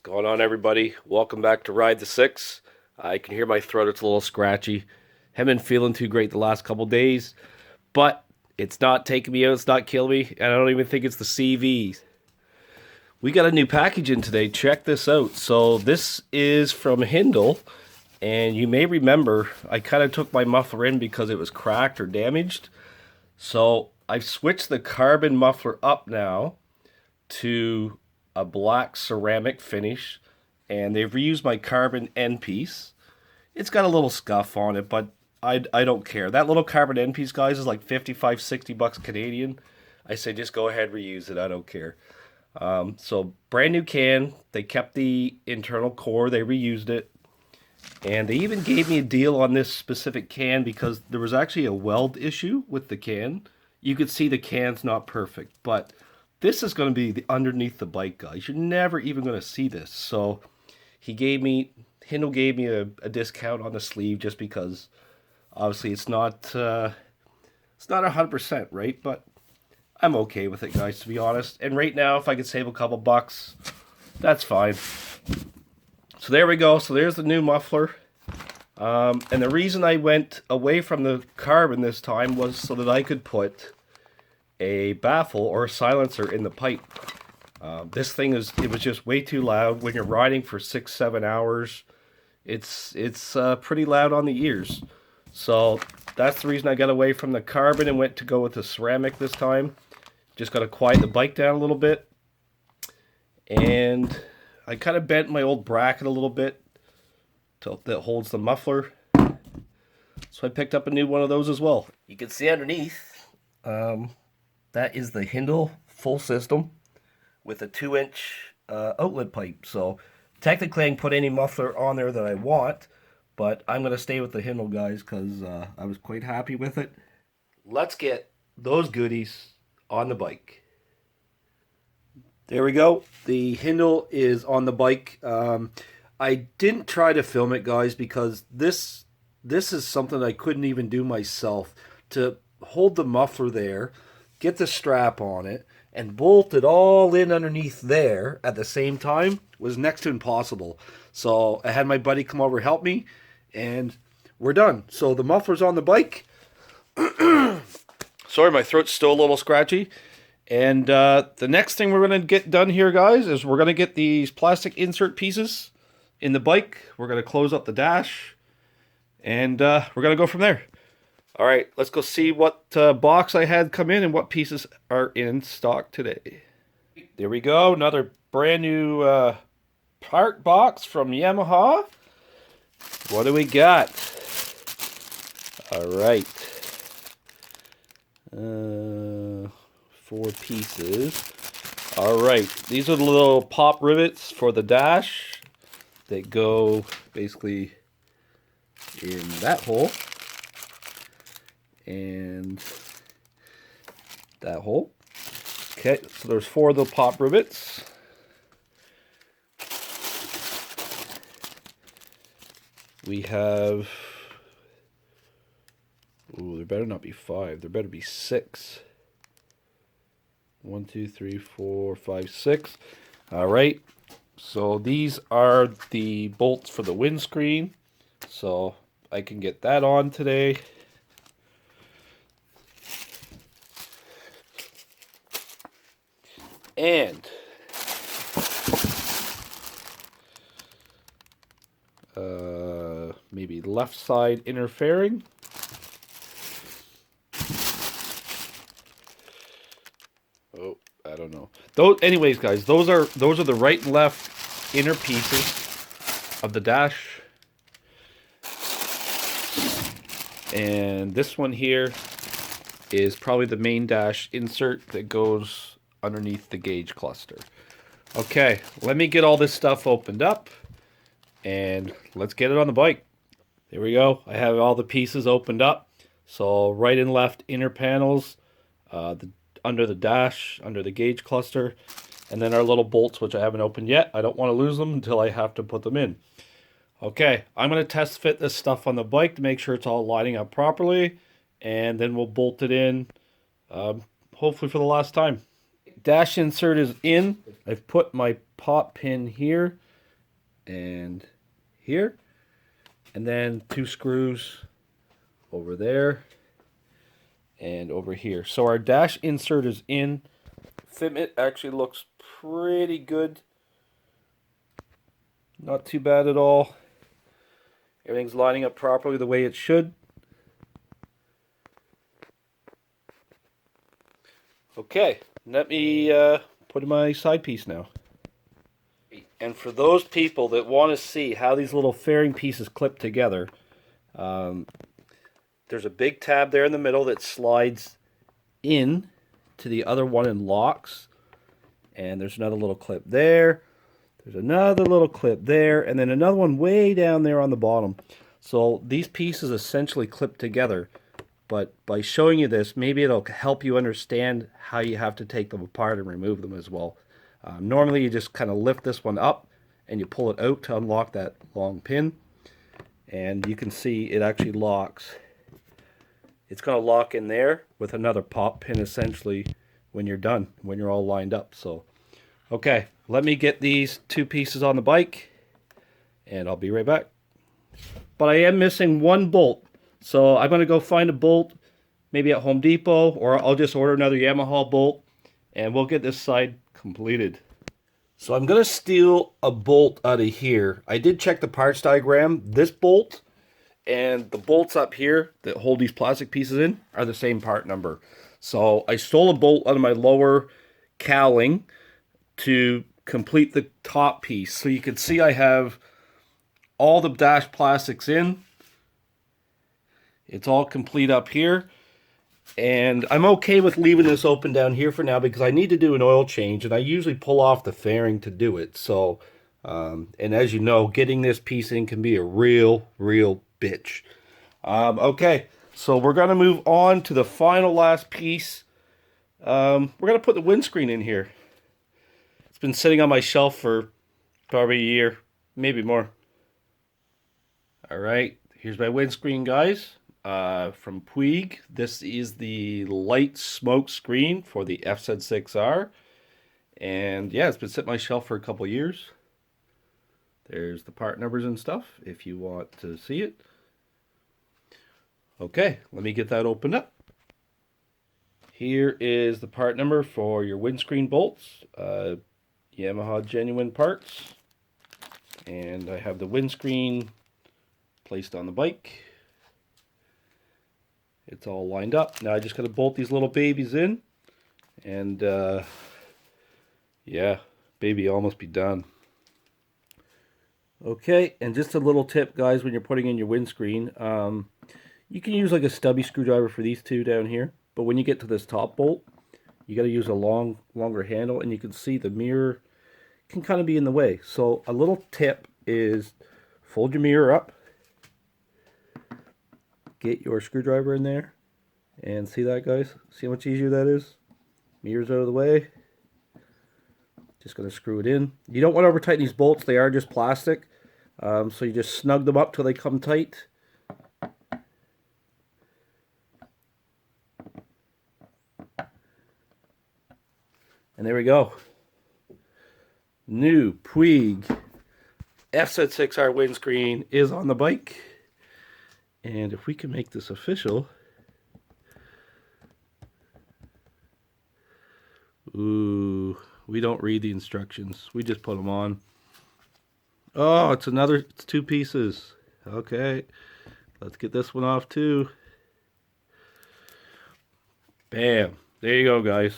Going on, everybody? Welcome back to Ride the Six. I can hear my throat, it's a little scratchy. Haven't been feeling too great the last couple days, but it's not taking me out, it's not killing me, and I don't even think it's the CV. We got a new package in today. Check this out. So this is from Hindle, and you may remember I kind of took my muffler in because it was cracked or damaged. So I've switched the carbon muffler up now to a black ceramic finish, and they've reused my carbon end piece. It's got a little scuff on it, but I don't care. That little carbon end piece, guys, is like 55, 60 bucks Canadian. I say just go ahead, reuse it. I don't care. So brand new can. They kept the internal core. They reused it. And they even gave me a deal on this specific can because there was actually a weld issue with the can. You could see the can's not perfect, but this is going to be underneath the bike, guys. You're never even going to see this. So Hindle gave me a discount on the sleeve just because obviously it's not 100%, right? But I'm okay with it, guys, to be honest. And right now, if I could save a couple bucks, that's fine. So there we go. So there's the new muffler. And the reason I went away from the carbon this time was so that I could put a baffle or a silencer in the pipe. This thing was just way too loud when you're riding for 6-7 hours. It's pretty loud on the ears. So that's the reason I got away from the carbon and went to go with the ceramic this time. Just got to quiet the bike down a little bit. And I kind of bent my old bracket a little bit that holds the muffler. So I picked up a new one of those as well. You can see underneath, that is the Hindle full system with a 2-inch outlet pipe. So technically I can put any muffler on there that I want, but I'm going to stay with the Hindle, guys, because I was quite happy with it. Let's get those goodies on the bike. There we go. The Hindle is on the bike. I didn't try to film it, guys, because this is something I couldn't even do myself. To hold the muffler there, get the strap on it, and bolt it all in underneath there at the same time was next to impossible. So I had my buddy come over help me, and we're done. So the muffler's on the bike. Sorry, my throat's still a little scratchy. And the next thing we're going to get done here, guys, is we're going to get these plastic insert pieces in the bike. We're going to close up the dash, and we're going to go from there. All right, let's go see what box I had come in and what pieces are in stock today. There we go, another brand new part box from Yamaha. What do we got? All right. 4 pieces. All right, these are the little pop rivets for the dash that go basically in that hole and that hole. Okay, so there's 4 of the pop rivets. We have, ooh, there better not be 5. There better be 6. 1, 2, 3, 4, 5, 6. All right. So these are the bolts for the windscreen. So I can get that on today. And maybe left side inner fairing. Oh, I don't know. Anyways, guys, those are the right and left inner pieces of the dash. And this one here is probably the main dash insert that goes underneath the gauge cluster. Okay, let me get all this stuff opened up and let's get it on the bike. There we go. I have all the pieces opened up. So right and left inner panels, under the dash, under the gauge cluster, and then our little bolts, which I haven't opened yet. I don't want to lose them until I have to put them in. Okay, I'm going to test fit this stuff on the bike to make sure it's all lining up properly, and then we'll bolt it in, hopefully for the last time. Dash insert is in. I've put my pop pin here and here, and then 2 screws over there and over here. So our dash insert is in. Fitment actually looks pretty good. Not too bad at all. Everything's lining up properly the way it should. Okay, let me put in my side piece now. And for those people that want to see how these little fairing pieces clip together, there's a big tab there in the middle that slides in to the other one and locks. And there's another little clip there. There's another little clip there, and then another one way down there on the bottom. So these pieces essentially clip together. But by showing you this, maybe it'll help you understand how you have to take them apart and remove them as well. Normally you just kind of lift this one up and you pull it out to unlock that long pin. And you can see it actually locks. It's going to lock in there with another pop pin essentially when you're done, when you're all lined up. So, okay, let me get these 2 pieces on the bike and I'll be right back. But I am missing 1 bolt. So I'm going to go find a bolt maybe at Home Depot, or I'll just order another Yamaha bolt and we'll get this side completed. So I'm going to steal a bolt out of here. I did check the parts diagram. This bolt and the bolts up here that hold these plastic pieces in are the same part number. So I stole a bolt out of my lower cowling to complete the top piece. So you can see I have all the dash plastics in. It's all complete up here. And I'm okay with leaving this open down here for now because I need to do an oil change and I usually pull off the fairing to do it. So, and as you know, getting this piece in can be a real bitch. Okay, so we're going to move on to the last piece. We're going to put the windscreen in here. It's been sitting on my shelf for probably a year, maybe more. All right, here's my windscreen, guys. From Puig. This is the light smoke screen for the FZ-6R. And yeah, it's been sitting on my shelf for a couple years. There's the part numbers and stuff if you want to see it. Okay, let me get that opened up. Here is the part number for your windscreen bolts. Yamaha genuine parts. And I have the windscreen placed on the bike. It's all lined up. Now I just got to bolt these little babies in. And yeah, baby almost be done. Okay, and just a little tip, guys, when you're putting in your windscreen, you can use like a stubby screwdriver for these 2 down here. But when you get to this top bolt, you got to use a longer handle, and you can see the mirror can kind of be in the way. So a little tip is fold your mirror up. Get your screwdriver in there and see that, guys? See how much easier that is? Mirror's out of the way. Just going to screw it in. You don't want to over tighten these bolts. They are just plastic. So you just snug them up till they come tight. And there we go. New Puig FZ-6R windscreen is on the bike. And if we can make this official, ooh, we don't read the instructions. We just put them on. Oh, it's 2 pieces. Okay, let's get this one off too. Bam, there you go, guys.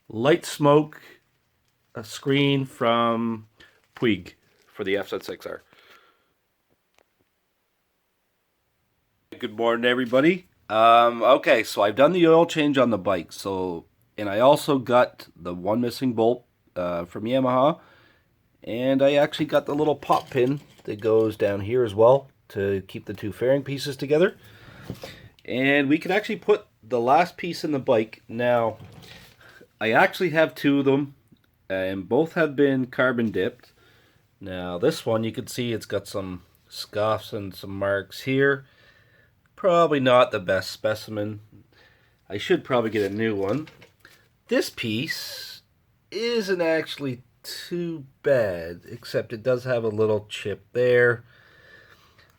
Light smoke, a screen from Puig for the FZ-6R. Good morning, everybody. Okay, so I've done the oil change on the bike. And I also got the 1 missing bolt from Yamaha. And I actually got the little pop pin that goes down here as well to keep the 2 fairing pieces together. And we can actually put the last piece in the bike. Now, I actually have 2 of them, and both have been carbon dipped. Now, this one, you can see it's got some scuffs and some marks here. Probably not the best specimen. I should probably get a new one. This piece isn't actually too bad, except it does have a little chip there.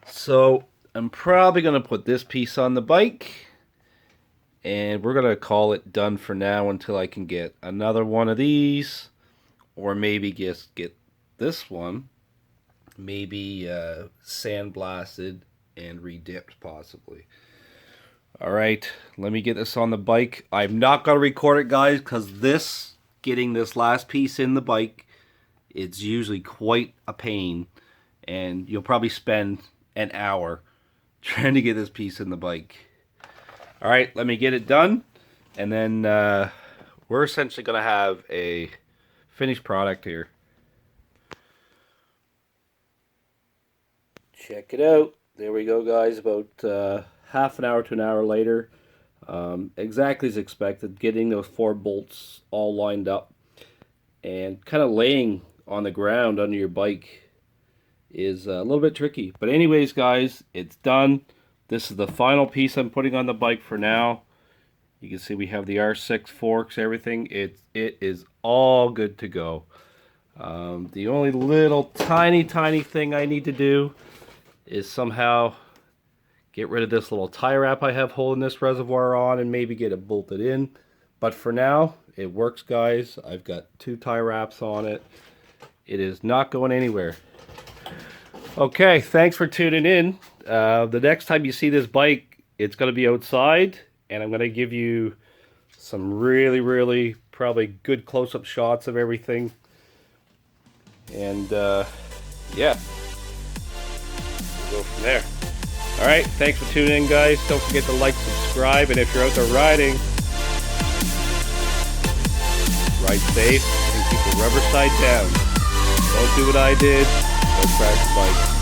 So I'm probably going to put this piece on the bike, and we're going to call it done for now until I can get another one of these, or maybe just get this one, maybe sandblasted and redipped possibly. All right, let me get this on the bike. I'm not going to record it, guys, because getting this last piece in the bike, it's usually quite a pain, and you'll probably spend an hour trying to get this piece in the bike. All right, let me get it done, and then we're essentially going to have a finished product here. Check it out. There we go, guys. About half an hour to an hour later. Exactly as expected. Getting those 4 bolts all lined up and kind of laying on the ground under your bike is a little bit tricky. But anyways, guys, it's done. This is the final piece I'm putting on the bike for now. You can see we have the R6 forks, everything. It is all good to go. The only little tiny thing I need to do is somehow get rid of this little tie wrap I have holding this reservoir on and maybe get it bolted in. But for now, it works, guys. I've got 2 tie wraps on it. It is not going anywhere. Okay, thanks for tuning in. The next time you see this bike, it's going to be outside, and I'm going to give you some really probably good close-up shots of everything. And yeah, we'll go from there. All right, thanks for tuning in, guys. Don't forget to like, subscribe, and if you're out there riding, ride safe and keep the rubber side down. Don't do what I did. Don't crash the bike.